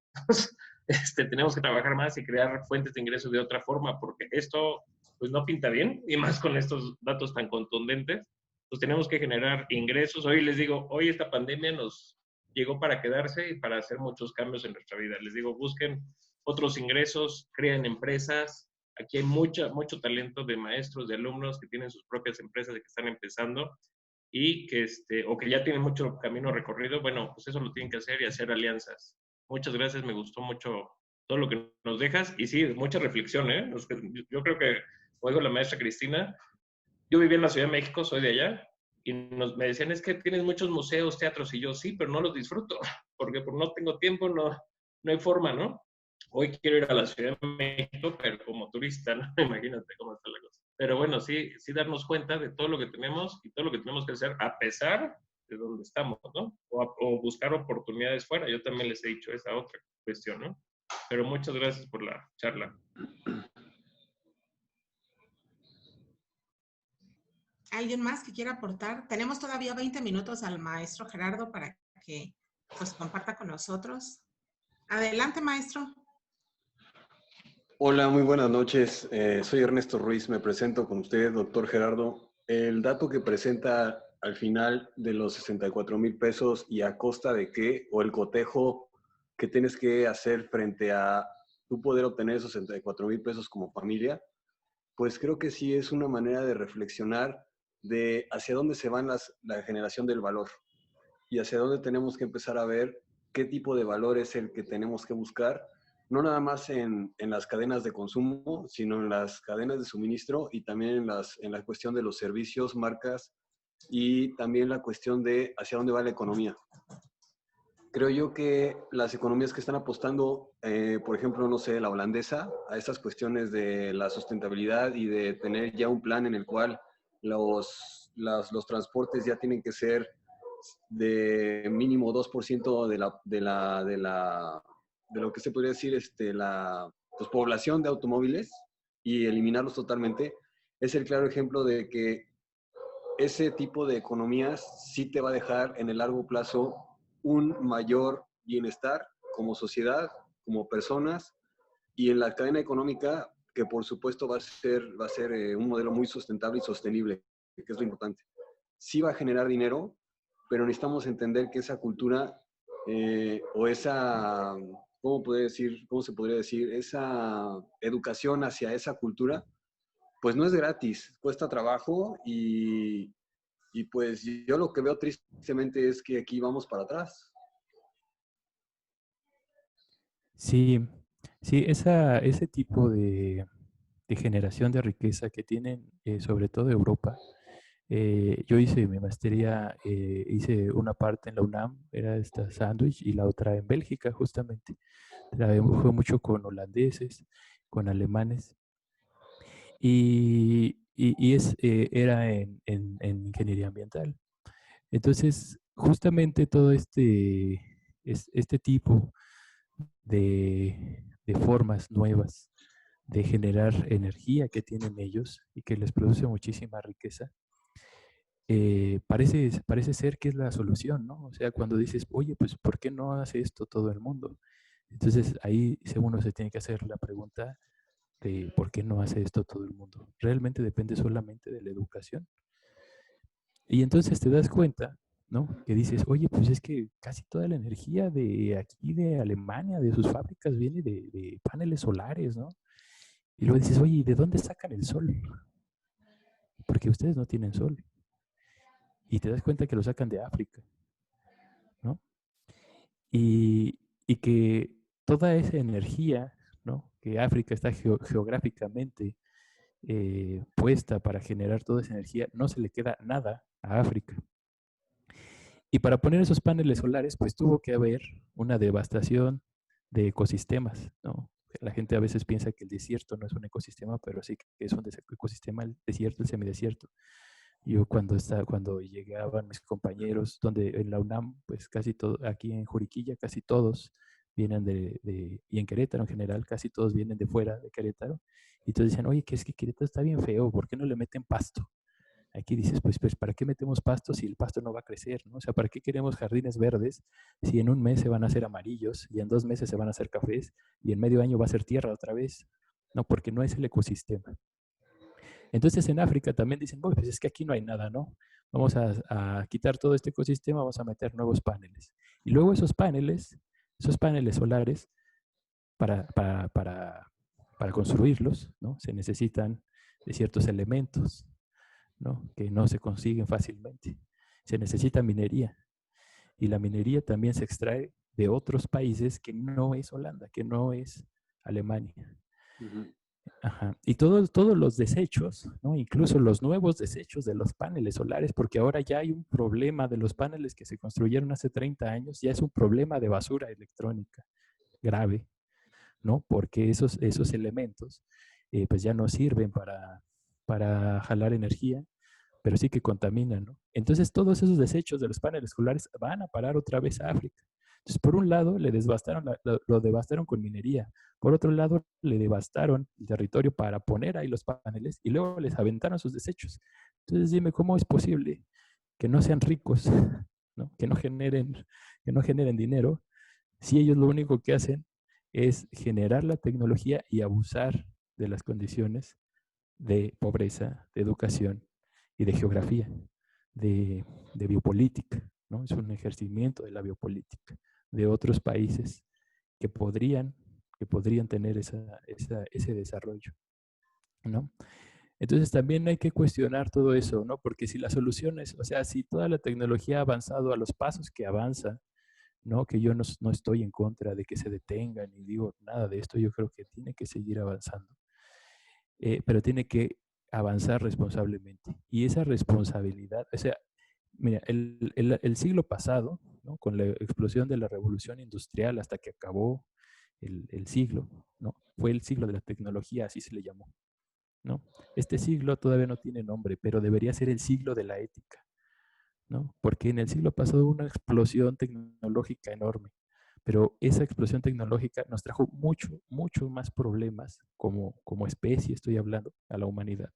tenemos que trabajar más y crear fuentes de ingresos de otra forma, porque esto pues no pinta bien, y más con estos datos tan contundentes, pues tenemos que generar ingresos. Hoy les digo, hoy esta pandemia nos llegó para quedarse y para hacer muchos cambios en nuestra vida. Les digo, busquen otros ingresos, creen empresas. Aquí hay mucho talento de maestros, de alumnos que tienen sus propias empresas y que están empezando y que, o que ya tienen mucho camino recorrido. Bueno, pues eso lo tienen que hacer y hacer alianzas. Muchas gracias, me gustó mucho todo lo que nos dejas y sí, mucha reflexión, ¿eh? Yo creo que, como dijo la maestra Cristina, yo viví en la Ciudad de México, soy de allá, y me decían, es que tienes muchos museos, teatros, y yo, sí, pero no los disfruto, porque pues, no tengo tiempo, no hay forma, ¿no? Hoy quiero ir a la Ciudad de México, pero como turista, ¿no? Imagínate cómo está la cosa. Pero bueno, sí darnos cuenta de todo lo que tenemos y todo lo que tenemos que hacer a pesar de donde estamos, ¿no? O buscar oportunidades fuera. Yo también les he dicho esa otra cuestión, ¿no? Pero muchas gracias por la charla. ¿Alguien más que quiera aportar? Tenemos todavía 20 minutos al maestro Gerardo para que pues comparta con nosotros. Adelante, maestro. Hola, muy buenas noches. Soy Ernesto Ruiz, me presento con usted, doctor Gerardo. El dato que presenta al final de los 64,000 pesos y a costa de qué, o el cotejo que tienes que hacer frente a tú poder obtener esos 64,000 pesos como familia, pues creo que sí es una manera de reflexionar de hacia dónde se van la generación del valor y hacia dónde tenemos que empezar a ver qué tipo de valor es el que tenemos que buscar, no nada más en las cadenas de consumo, sino en las cadenas de suministro y también en la cuestión de los servicios, marcas y también la cuestión de hacia dónde va la economía. Creo yo que las economías que están apostando, por ejemplo, no sé, la holandesa, a estas cuestiones de la sustentabilidad y de tener ya un plan en el cual los transportes ya tienen que ser de mínimo 2% de lo que se podría decir la pues, población de automóviles y eliminarlos totalmente, es el claro ejemplo de que ese tipo de economías sí te va a dejar en el largo plazo un mayor bienestar como sociedad, como personas y en la cadena económica que por supuesto va a ser un modelo muy sustentable y sostenible, que es lo importante. Sí va a generar dinero, pero necesitamos entender que esa cultura o esa, ¿cómo se podría decir? Esa educación hacia esa cultura, pues no es gratis, cuesta trabajo y pues yo lo que veo tristemente es que aquí vamos para atrás. Sí, sí, ese tipo de generación de riqueza que tienen, sobre todo Europa. Yo hice mi maestría, hice una parte en la UNAM, era esta Sandwich, y la otra en Bélgica, justamente. Trabajé mucho con holandeses, con alemanes, era en ingeniería ambiental. Entonces, justamente todo este tipo de formas nuevas de generar energía que tienen ellos y que les produce muchísima riqueza, parece ser que es la solución, ¿no? O sea, cuando dices, oye, pues, ¿por qué no hace esto todo el mundo? Entonces, ahí uno se tiene que hacer la pregunta de por qué no hace esto todo el mundo. Realmente depende solamente de la educación. Y entonces te das cuenta, ¿no? Que dices, oye, pues es que casi toda la energía de aquí, de Alemania, de sus fábricas, viene de paneles solares, ¿no? Y luego dices, oye, ¿y de dónde sacan el sol? Porque ustedes no tienen sol. Y te das cuenta que lo sacan de África, ¿no? Y que toda esa energía, ¿no? Que África está geográficamente puesta para generar toda esa energía, no se le queda nada a África. Y para poner esos paneles solares, pues tuvo que haber una devastación de ecosistemas, ¿no? La gente a veces piensa que el desierto no es un ecosistema, pero sí que es un ecosistema, el desierto, el semidesierto. Yo cuando llegaban mis compañeros, donde en la UNAM, pues casi todo, aquí en Juriquilla, casi todos vienen y en Querétaro en general, casi todos vienen de fuera de Querétaro. Y todos dicen, oye, que es que Querétaro está bien feo, ¿por qué no le meten pasto? Aquí dices, pues, ¿para qué metemos pasto si el pasto no va a crecer, ¿no? O sea, ¿para qué queremos jardines verdes si en un mes se van a hacer amarillos y en 2 meses se van a hacer cafés y en medio año va a ser tierra otra vez? No, porque no es el ecosistema. Entonces en África también dicen, bueno, pues es que aquí no hay nada, ¿no? Vamos a quitar todo este ecosistema, vamos a meter nuevos paneles. Y luego esos paneles solares, para construirlos, ¿no? Se necesitan de ciertos elementos, ¿no? Que no se consiguen fácilmente. Se necesita minería. Y la minería también se extrae de otros países que no es Holanda, que no es Alemania. Ajá. Y todos los desechos, ¿no? Incluso los nuevos desechos de los paneles solares, porque ahora ya hay un problema de los paneles que se construyeron hace 30 años, ya es un problema de basura electrónica grave, ¿no? Porque esos elementos pues ya no sirven para jalar energía, pero sí que contaminan, ¿no? Entonces todos esos desechos de los paneles solares van a parar otra vez a África. Entonces, por un lado, le devastaron lo devastaron con minería. Por otro lado, le devastaron el territorio para poner ahí los paneles y luego les aventaron sus desechos. Entonces, dime, ¿cómo es posible que no sean ricos, ¿no? Que no generen dinero, si ellos lo único que hacen es generar la tecnología y abusar de las condiciones de pobreza, de educación y de geografía, de biopolítica, ¿no? Es un ejercimiento de la biopolítica de otros países que podrían tener ese desarrollo, ¿no? Entonces también hay que cuestionar todo eso, ¿no? Porque si la solución es, o sea, si toda la tecnología ha avanzado a los pasos que avanza, ¿no? Que yo no estoy en contra de que se detengan y digo nada de esto, yo creo que tiene que seguir avanzando, pero tiene que avanzar responsablemente. Y esa responsabilidad, o sea, mira, el siglo pasado, ¿no? Con la explosión de la revolución industrial hasta que acabó el siglo, ¿no? Fue el siglo de la tecnología, así se le llamó, ¿no? Este siglo todavía no tiene nombre, pero debería ser el siglo de la ética, ¿no? Porque en el siglo pasado hubo una explosión tecnológica enorme, pero esa explosión tecnológica nos trajo mucho más problemas como especie, estoy hablando, a la humanidad,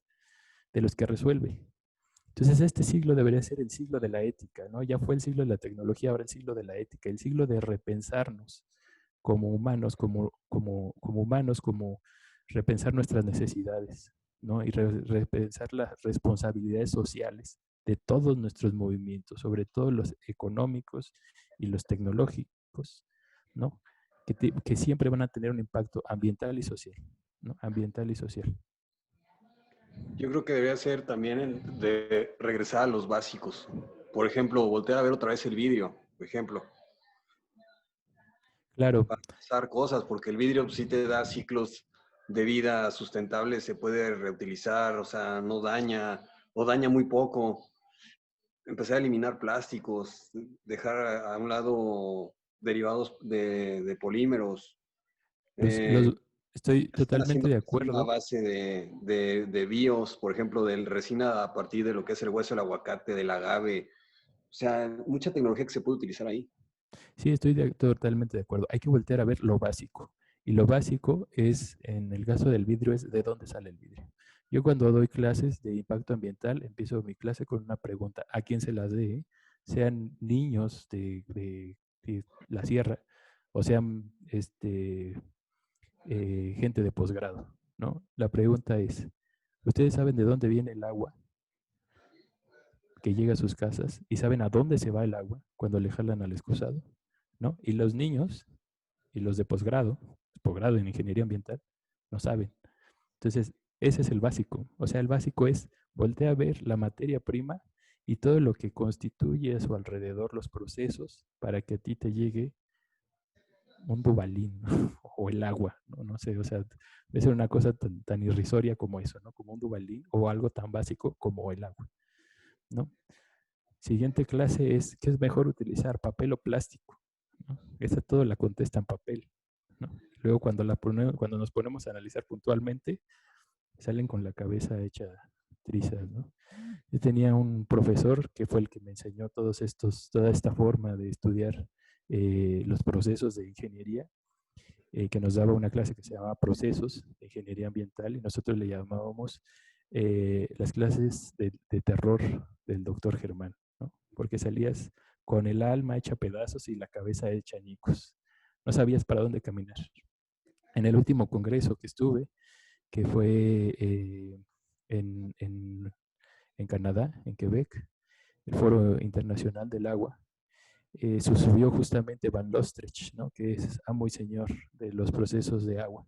de los que resuelve. Entonces este siglo debería ser el siglo de la ética, ¿no? Ya fue el siglo de la tecnología, ahora el siglo de la ética, el siglo de repensarnos como humanos, como humanos, como repensar nuestras necesidades, ¿no? Y repensar las responsabilidades sociales de todos nuestros movimientos, sobre todo los económicos y los tecnológicos, ¿no? Que siempre van a tener un impacto ambiental y social, ¿no? Ambiental y social. Yo creo que debería ser también de regresar a los básicos. Por ejemplo, voltear a ver otra vez el vidrio, por ejemplo. Claro. Para pensar cosas, porque el vidrio sí te da ciclos de vida sustentables, se puede reutilizar, o sea, no daña, o daña muy poco. Empezar a eliminar plásticos, dejar a un lado derivados de polímeros. Pues Eh, estoy Están totalmente haciendo de resina a acuerdo. base de bios, por ejemplo, del resina a partir de lo que es el hueso del aguacate, del agave. O sea, mucha tecnología que se puede utilizar ahí. Sí, estoy totalmente de acuerdo. Hay que voltear a ver lo básico. Y lo básico es, en el caso del vidrio, es de dónde sale el vidrio. Yo cuando doy clases de impacto ambiental, empiezo mi clase con una pregunta. ¿A quién se las dé? Sean niños de la sierra o sean gente de posgrado, ¿no? La pregunta es, ¿ustedes saben de dónde viene el agua que llega a sus casas y saben a dónde se va el agua cuando le jalan al excusado, ¿no? Y los niños y los de posgrado en ingeniería ambiental, no saben. Entonces, ese es el básico. O sea, el básico es voltear a ver la materia prima y todo lo que constituye a su alrededor los procesos para que a ti te llegue un dubalín, ¿no? O el agua, ¿no? No sé, o sea, debe ser una cosa tan irrisoria como eso, ¿no? Como un dubalín o algo tan básico como el agua, ¿no? Siguiente clase es, ¿qué es mejor utilizar, papel o plástico? ¿No? Esa todo la contesta en papel, ¿no? Luego cuando nos ponemos a analizar puntualmente, salen con la cabeza hecha trizas, ¿no? Yo tenía un profesor que fue el que me enseñó toda esta forma de estudiar los procesos de ingeniería, que nos daba una clase que se llamaba Procesos de Ingeniería Ambiental y nosotros le llamábamos las clases de terror del doctor Germán, ¿no? Porque salías con el alma hecha pedazos y la cabeza hecha añicos. No sabías para dónde caminar. En el último congreso que estuve, que fue en Canadá, en Quebec, el Foro Internacional del Agua, subió justamente Van Lostrich, ¿no? Que es amo y señor de los procesos de agua.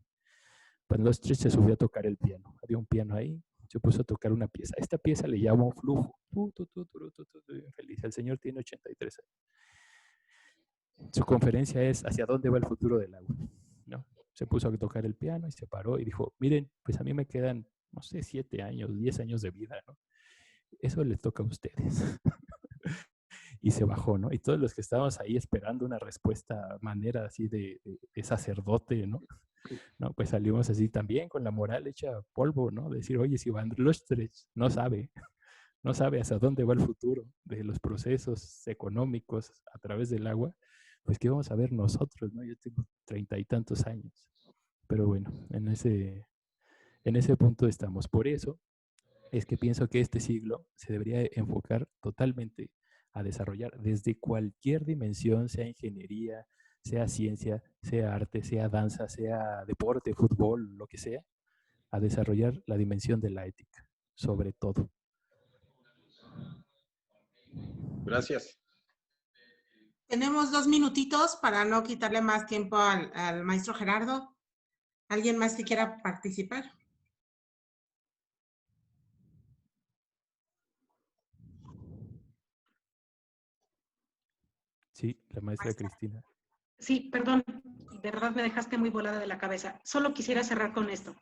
Van Lostrich se subió a tocar el piano. Había un piano ahí, se puso a tocar una pieza. Esta pieza le llamó flujo. Feliz. El señor tiene 83 años. Su conferencia es ¿hacia dónde va el futuro del agua? ¿No? Se puso a tocar el piano y se paró y dijo, miren, pues a mí me quedan, no sé, 7 años, 10 años de vida, ¿no? Eso les toca a ustedes. Y se bajó, ¿no? Y todos los que estábamos ahí esperando una respuesta, manera así de sacerdote, ¿no? No, pues salimos así también con la moral hecha polvo, ¿no? Decir, oye, si Van Lustres no sabe, no sabe hacia dónde va el futuro de los procesos económicos a través del agua, pues ¿qué vamos a ver nosotros, no? Yo tengo 30 y tantos años, pero bueno, en ese punto estamos. Por eso es que pienso que este siglo se debería enfocar totalmente a desarrollar desde cualquier dimensión, sea ingeniería, sea ciencia, sea arte, sea danza, sea deporte, fútbol, lo que sea, a desarrollar la dimensión de la ética, sobre todo. Gracias. Tenemos 2 minutitos para no quitarle más tiempo al maestro Gerardo. ¿Alguien más que quiera participar? Sí, la maestra Cristina. Sí, perdón, de verdad me dejaste muy volada de la cabeza. Solo quisiera cerrar con esto.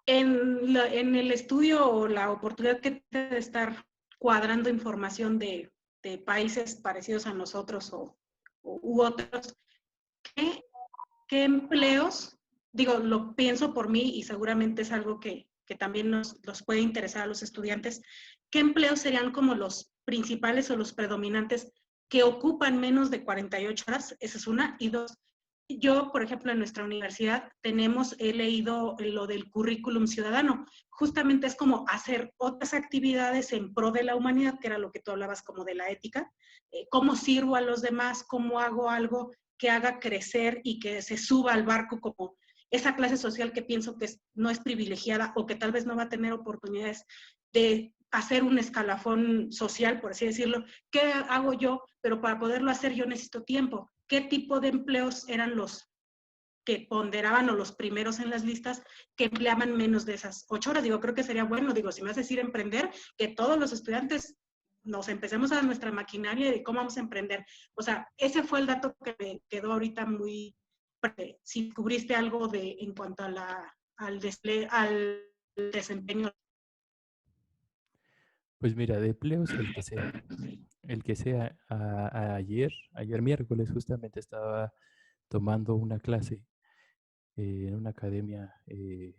En el estudio o la oportunidad que te de estar cuadrando información de países parecidos a nosotros u otros, ¿qué empleos? Digo, lo pienso por mí y seguramente es algo que también nos puede interesar a los estudiantes. ¿Qué empleos serían como los principales o los predominantes que ocupan menos de 48 horas? Esa es una. Y dos, yo, por ejemplo, en nuestra universidad he leído lo del currículum ciudadano. Justamente es como hacer otras actividades en pro de la humanidad, que era lo que tú hablabas como de la ética. ¿Cómo sirvo a los demás? ¿Cómo hago algo que haga crecer y que se suba al barco como esa clase social que pienso que no es privilegiada o que tal vez no va a tener oportunidades de hacer un escalafón social, por así decirlo? ¿Qué hago yo? Pero para poderlo hacer yo necesito tiempo. ¿Qué tipo de empleos eran los que ponderaban o los primeros en las listas que empleaban menos de esas 8 horas? Digo, creo que sería bueno, digo, si me vas a decir emprender, que todos los estudiantes nos empecemos a dar nuestra maquinaria de cómo vamos a emprender. O sea, ese fue el dato que me quedó ahorita muy, si cubriste algo en cuanto a al desempeño. Pues mira, de empleos el que sea. Ayer miércoles justamente estaba tomando una clase en una academia que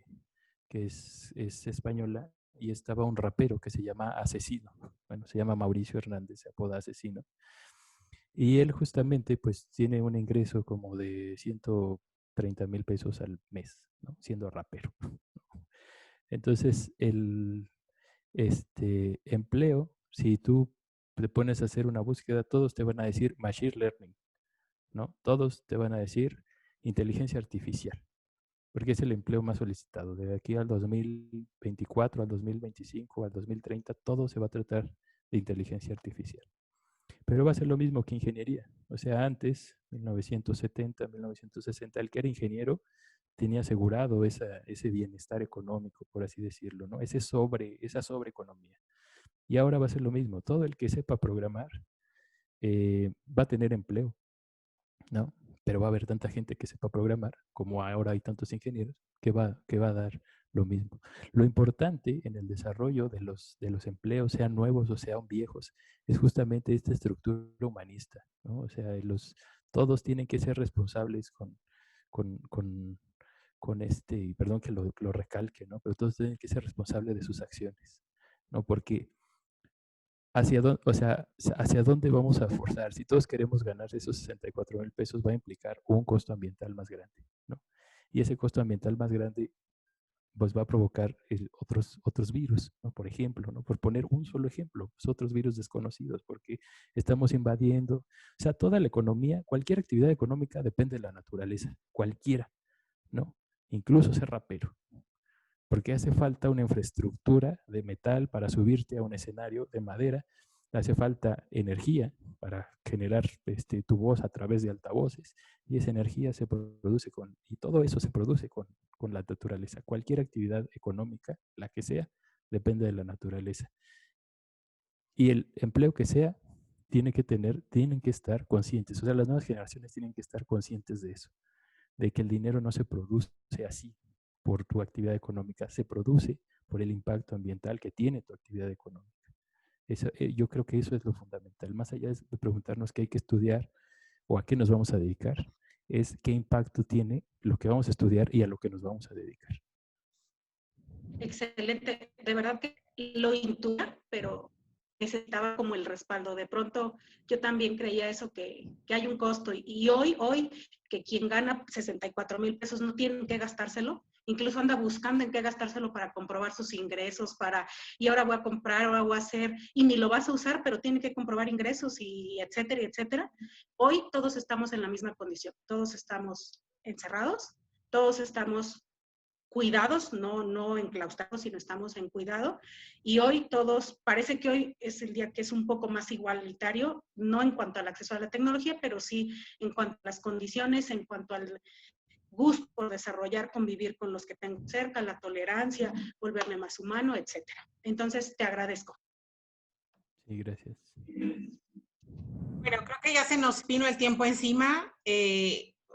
es española y estaba un rapero que se llama Asesino. Bueno, se llama Mauricio Hernández, se apoda Asesino. Y él justamente pues tiene un ingreso como de 130,000 pesos al mes, ¿no? Siendo rapero. Entonces, el empleo, si tú te pones a hacer una búsqueda, todos te van a decir machine learning, ¿no? Todos te van a decir inteligencia artificial, porque es el empleo más solicitado. De aquí al 2024, al 2025, al 2030, todo se va a tratar de inteligencia artificial. Pero va a ser lo mismo que ingeniería. O sea, antes, 1970, 1960, el que era ingeniero tenía asegurado ese bienestar económico, por así decirlo, ¿no? Esa sobreeconomía. Y ahora va a ser lo mismo. Todo el que sepa programar va a tener empleo, ¿no? Pero va a haber tanta gente que sepa programar, como ahora hay tantos ingenieros, que va a dar lo mismo. Lo importante en el desarrollo de los empleos, sean nuevos o sean viejos, es justamente esta estructura humanista, ¿no? O sea, todos tienen que ser responsables con, con, y perdón que lo recalque, ¿no? Pero todos tienen que ser responsables de sus acciones, ¿no? Porque hacia dónde vamos a forzar. Si todos queremos ganar esos 64,000 pesos, va a implicar un costo ambiental más grande, ¿no? Y ese costo ambiental más grande, pues va a provocar otros virus, ¿no? Por ejemplo, ¿no? Por poner un solo ejemplo, pues otros virus desconocidos, porque estamos invadiendo, o sea, toda la economía, cualquier actividad económica depende de la naturaleza, cualquiera, ¿no? Incluso ser rapero, porque hace falta una infraestructura de metal para subirte a un escenario de madera, hace falta energía para generar tu voz a través de altavoces, y esa energía se produce y todo eso se produce con la naturaleza. Cualquier actividad económica, la que sea, depende de la naturaleza. Y el empleo que sea, tienen que estar conscientes, o sea, las nuevas generaciones tienen que estar conscientes de eso. de que el dinero no se produce así por tu actividad económica, se produce por el impacto ambiental que tiene tu actividad económica. Eso, yo creo que eso es lo fundamental. Más allá de preguntarnos qué hay que estudiar o a qué nos vamos a dedicar, es qué impacto tiene lo que vamos a estudiar y a lo que nos vamos a dedicar. Excelente. De verdad que lo intuía, pero necesitaba como el respaldo. De pronto yo también creía eso, que hay un costo. Y hoy que quien gana 64,000 pesos no tiene que gastárselo, incluso anda buscando en qué gastárselo para comprobar sus ingresos, y ahora voy a comprar, ahora voy a hacer, y ni lo vas a usar, pero tiene que comprobar ingresos y etcétera, etcétera. Hoy todos estamos en la misma condición, todos estamos encerrados, todos estamos cuidados, no enclaustrados, sino estamos en cuidado. Y hoy todos, parece que hoy es el día que es un poco más igualitario, no en cuanto al acceso a la tecnología, pero sí en cuanto a las condiciones, en cuanto al gusto por desarrollar, convivir con los que tengo cerca, la tolerancia, volverme más humano, etcétera. Entonces, te agradezco. Sí, gracias. Bueno, creo que ya se nos vino el tiempo encima.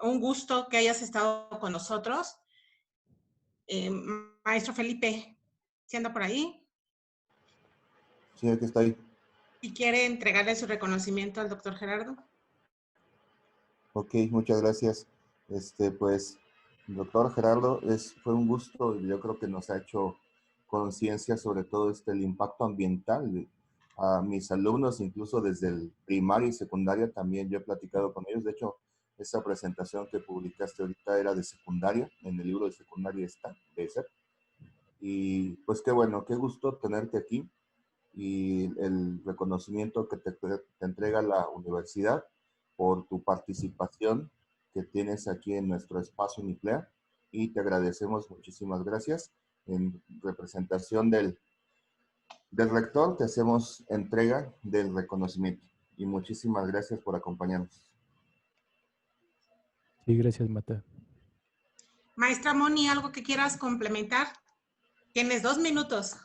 Un gusto que hayas estado con nosotros. Maestro Felipe, ¿sí anda por ahí? Sí, aquí está ahí. ¿Y quiere entregarle su reconocimiento al doctor Gerardo? Ok, muchas gracias. Pues, doctor Gerardo, fue un gusto y yo creo que nos ha hecho conciencia sobre todo el impacto ambiental. A mis alumnos, incluso desde el primaria y secundaria, también yo he platicado con ellos. De hecho, esa presentación que publicaste ahorita era de secundaria, en el libro de secundaria está, de ser. Y pues qué bueno, qué gusto tenerte aquí y el reconocimiento que te entrega la universidad por tu participación que tienes aquí en nuestro espacio Uniplea, y te agradecemos, muchísimas gracias. En representación del rector te hacemos entrega del reconocimiento y muchísimas gracias por acompañarnos. Sí, gracias, Mata. Maestra Moni, ¿algo que quieras complementar? Tienes 2 minutos.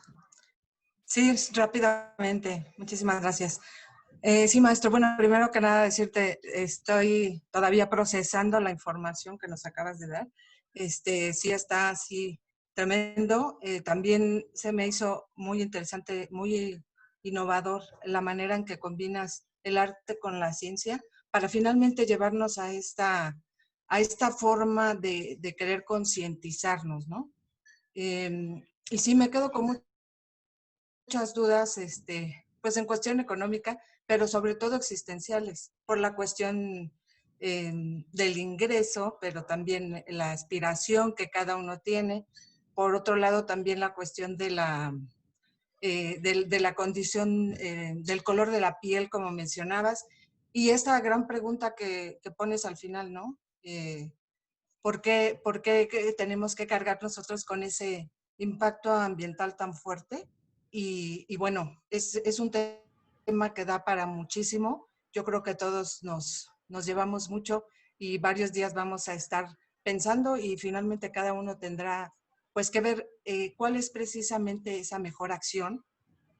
Sí, rápidamente. Muchísimas gracias. Sí, maestro. Bueno, primero que nada decirte, estoy todavía procesando la información que nos acabas de dar. Sí está así tremendo. También se me hizo muy interesante, muy innovador la manera en que combinas el arte con la ciencia para finalmente llevarnos a esta forma de querer concientizarnos, ¿no? Y sí, me quedo con muchas dudas, pues en cuestión económica, pero sobre todo existenciales, por la cuestión del ingreso, pero también la aspiración que cada uno tiene. Por otro lado, también la cuestión de la condición, del color de la piel, como mencionabas, y esta gran pregunta que pones al final, ¿no? ¿Por qué tenemos que cargar nosotros con ese impacto ambiental tan fuerte? Y bueno, es un tema que da para muchísimo. Yo creo que todos nos llevamos mucho y varios días vamos a estar pensando, y finalmente cada uno tendrá pues que ver cuál es precisamente esa mejor acción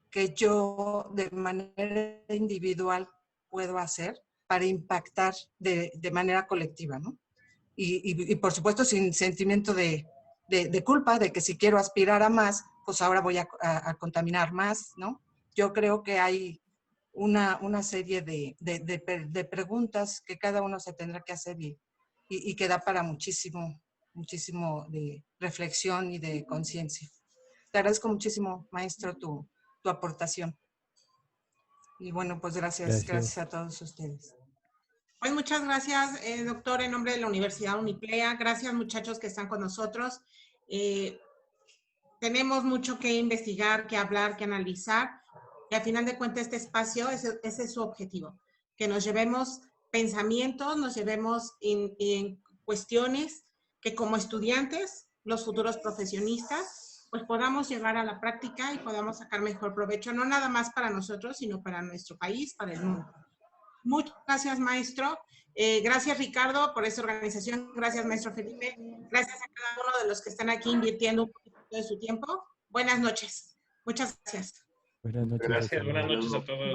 que yo de manera individual puedo hacer para impactar de manera colectiva, ¿no? Y por supuesto sin sentimiento de culpa, de que si quiero aspirar a más, pues ahora voy a contaminar más, ¿no? Yo creo que hay una serie de preguntas que cada uno se tendrá que hacer y que da para muchísimo de reflexión y de conciencia. Te agradezco muchísimo, maestro, tu aportación. Y bueno, pues gracias a todos ustedes. Pues muchas gracias, doctor, en nombre de la Universidad Uniplea. Gracias, muchachos que están con nosotros. Tenemos mucho que investigar, que hablar, que analizar. Y al final de cuentas, este espacio, ese es su objetivo. Que nos llevemos pensamientos, nos llevemos en cuestiones que como estudiantes, los futuros profesionistas, pues podamos llevar a la práctica y podamos sacar mejor provecho, no nada más para nosotros, sino para nuestro país, para el mundo. Muchas gracias, maestro. Gracias, Ricardo, por esta organización. Gracias, maestro Felipe. Gracias a cada uno de los que están aquí invirtiendo un poquito de su tiempo. Buenas noches. Muchas gracias. Buenas noches. Gracias, buenas noches a todos.